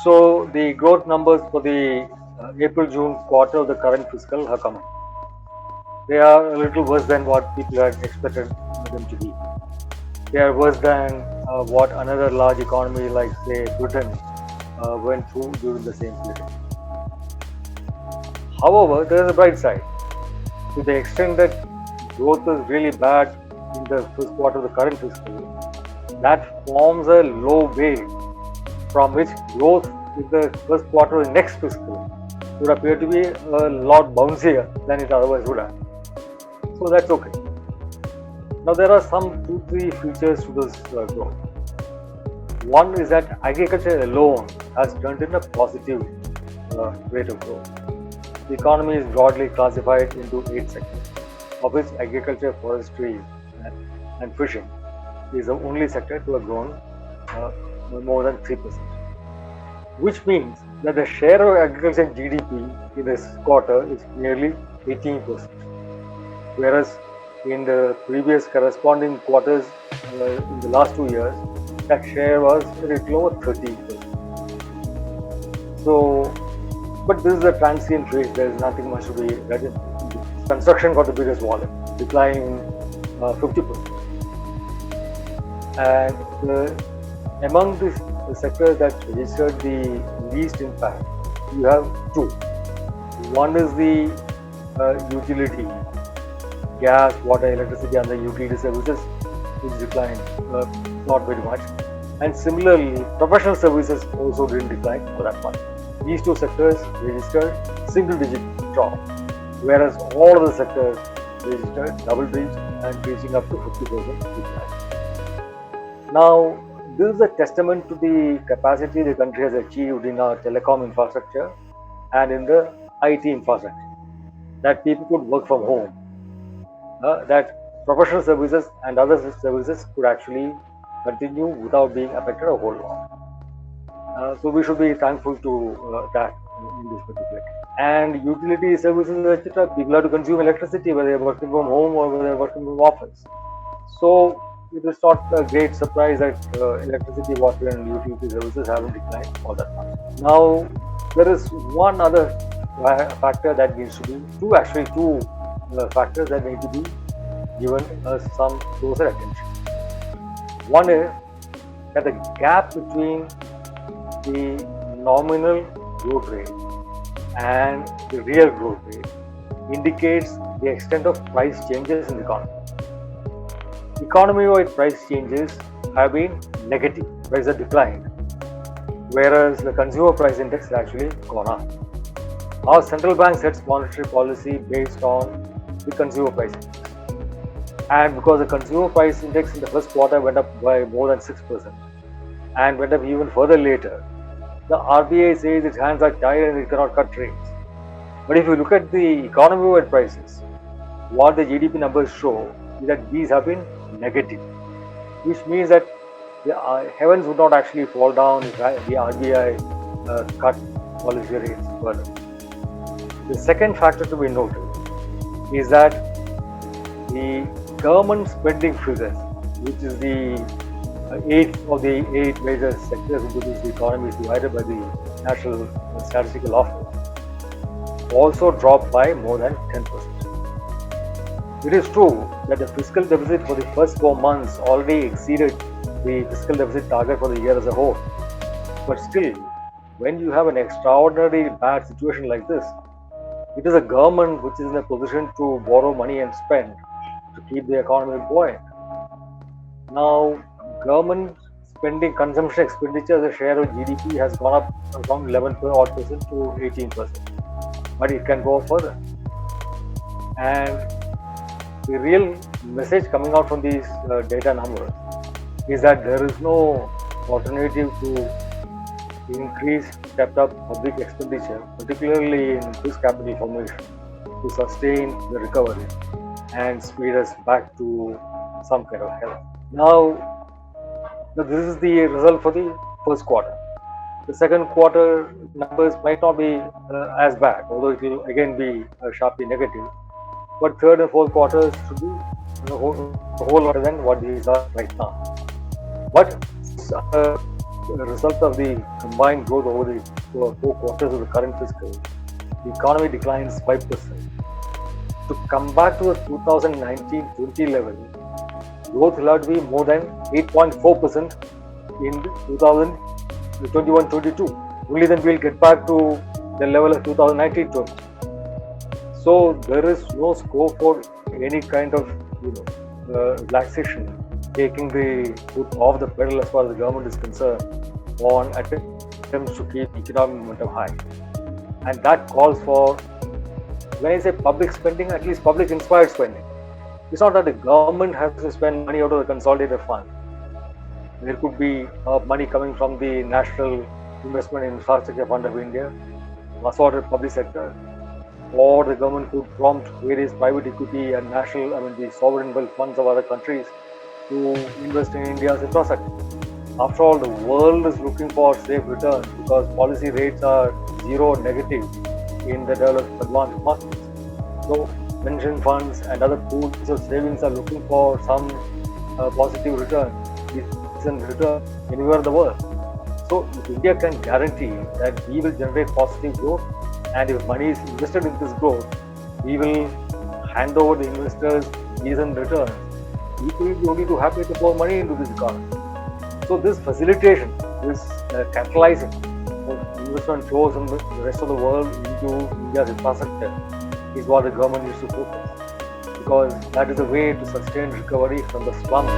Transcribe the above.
So the growth numbers for the April-June quarter of the current fiscal are coming. They are a little worse than what people had expected them to be. They are worse than what another large economy like, say, Britain went through during the same period. However, there is a bright side. To the extent that growth is really bad in the first quarter of the current fiscal, that forms a low base from which growth in the first quarter of the next fiscal would appear to be a lot bouncier than it otherwise would have. So that's okay. Now there are some 2-3 features to this growth. One is that agriculture alone has turned in a positive rate of growth. The economy is broadly classified into 8 sectors, of which agriculture, forestry, and fishing is the only sector to have grown more than 3%. Which means that the share of agriculture in GDP in this quarter is nearly 18%, whereas in the previous corresponding quarters in the last 2 years, that share was a little over 13%. So, but this is a transient phase. There is nothing much to be read in. Construction got the biggest volume, declining 50%. And among the sectors that registered the least impact, you have two. One is the utility, gas, water, electricity, and the utility services, which declined not very much. And similarly, professional services also didn't decline for that much. These two sectors registered single-digit drop, whereas all of the sectors registered double-digit and reaching up to 50% decline. Now, this is a testament to the capacity the country has achieved in our telecom infrastructure and in the IT infrastructure, that people could work from home, that professional services and other services could actually continue without being affected a whole lot. So we should be thankful to that in this particular case. And utility services, etc., people have to consume electricity whether they're working from home or whether they're working from office. So it is not a great surprise that electricity, water, and utility services haven't declined all that much. Now, there is one other factor that needs to be, two factors that need to be given some closer attention. One is that the gap between the nominal growth rate and the real growth rate indicates the extent of price changes in the economy. Economy-wide price changes have been negative, prices have declined, whereas the consumer price index has actually gone up. Our central bank sets monetary policy based on the consumer price index. And because the consumer price index in the first quarter went up by more than 6% and went up even further later, the RBI says its hands are tied and it cannot cut rates. But if you look at the economy-wide prices, what the GDP numbers show is that these have been negative, which means that the heavens would not actually fall down if the RBI cut policy rates further. The second factor to be noted is that the government spending figures, which is the 8 of the 8 major sectors into which the economy is divided by the National Statistical Office, also dropped by more than 10%. It is true that the fiscal deficit for the first 4 months already exceeded the fiscal deficit target for the year as a whole. But still, when you have an extraordinarily bad situation like this, it is a government which is in a position to borrow money and spend to keep the economy buoyant. Now, government spending, consumption expenditure as a share of GDP has gone up from 11% to 18%, but it can go further. And the real message coming out from these data numbers is that there is no alternative to increase stepped up public expenditure, particularly in this capital formation, to sustain the recovery and speed us back to some kind of health. Now, this is the result for the first quarter. The second quarter numbers might not be as bad, although it will again be sharply negative. But third and fourth quarters should be a whole lot than what these are right now. But the result of the combined growth over the 4 quarters of the current fiscal, the economy declines 5%. To come back to the 2019-20 level, growth will have to be more than 8.4% in 2021-22. Only then we'll get back to the level of 2019-20. So there is no scope for any kind of relaxation, taking the foot off the pedal as far as the government is concerned on attempts to keep economic momentum high. And that calls for, when I say public spending, at least public inspired spending. It's not that the government has to spend money out of the consolidated fund. There could be money coming from the National Investment in Infrastructure Fund of India, assorted public sector, or the government could prompt various private equity and the sovereign wealth funds of other countries to invest in India's infrastructure. After all, the world is looking for safe returns because policy rates are zero or negative in the developed advanced markets. So pension funds and other pools of savings are looking for some positive return, decent return anywhere in the world. So if India can guarantee that we will generate positive growth, and if money is invested in this growth, we will hand over the investors decent returns. People will be only too happy to pour money into this economy. So this facilitation, this capitalizing investment flows from the rest of the world into India's infrastructure is what the government needs to focus, because that is the way to sustain recovery from the slump.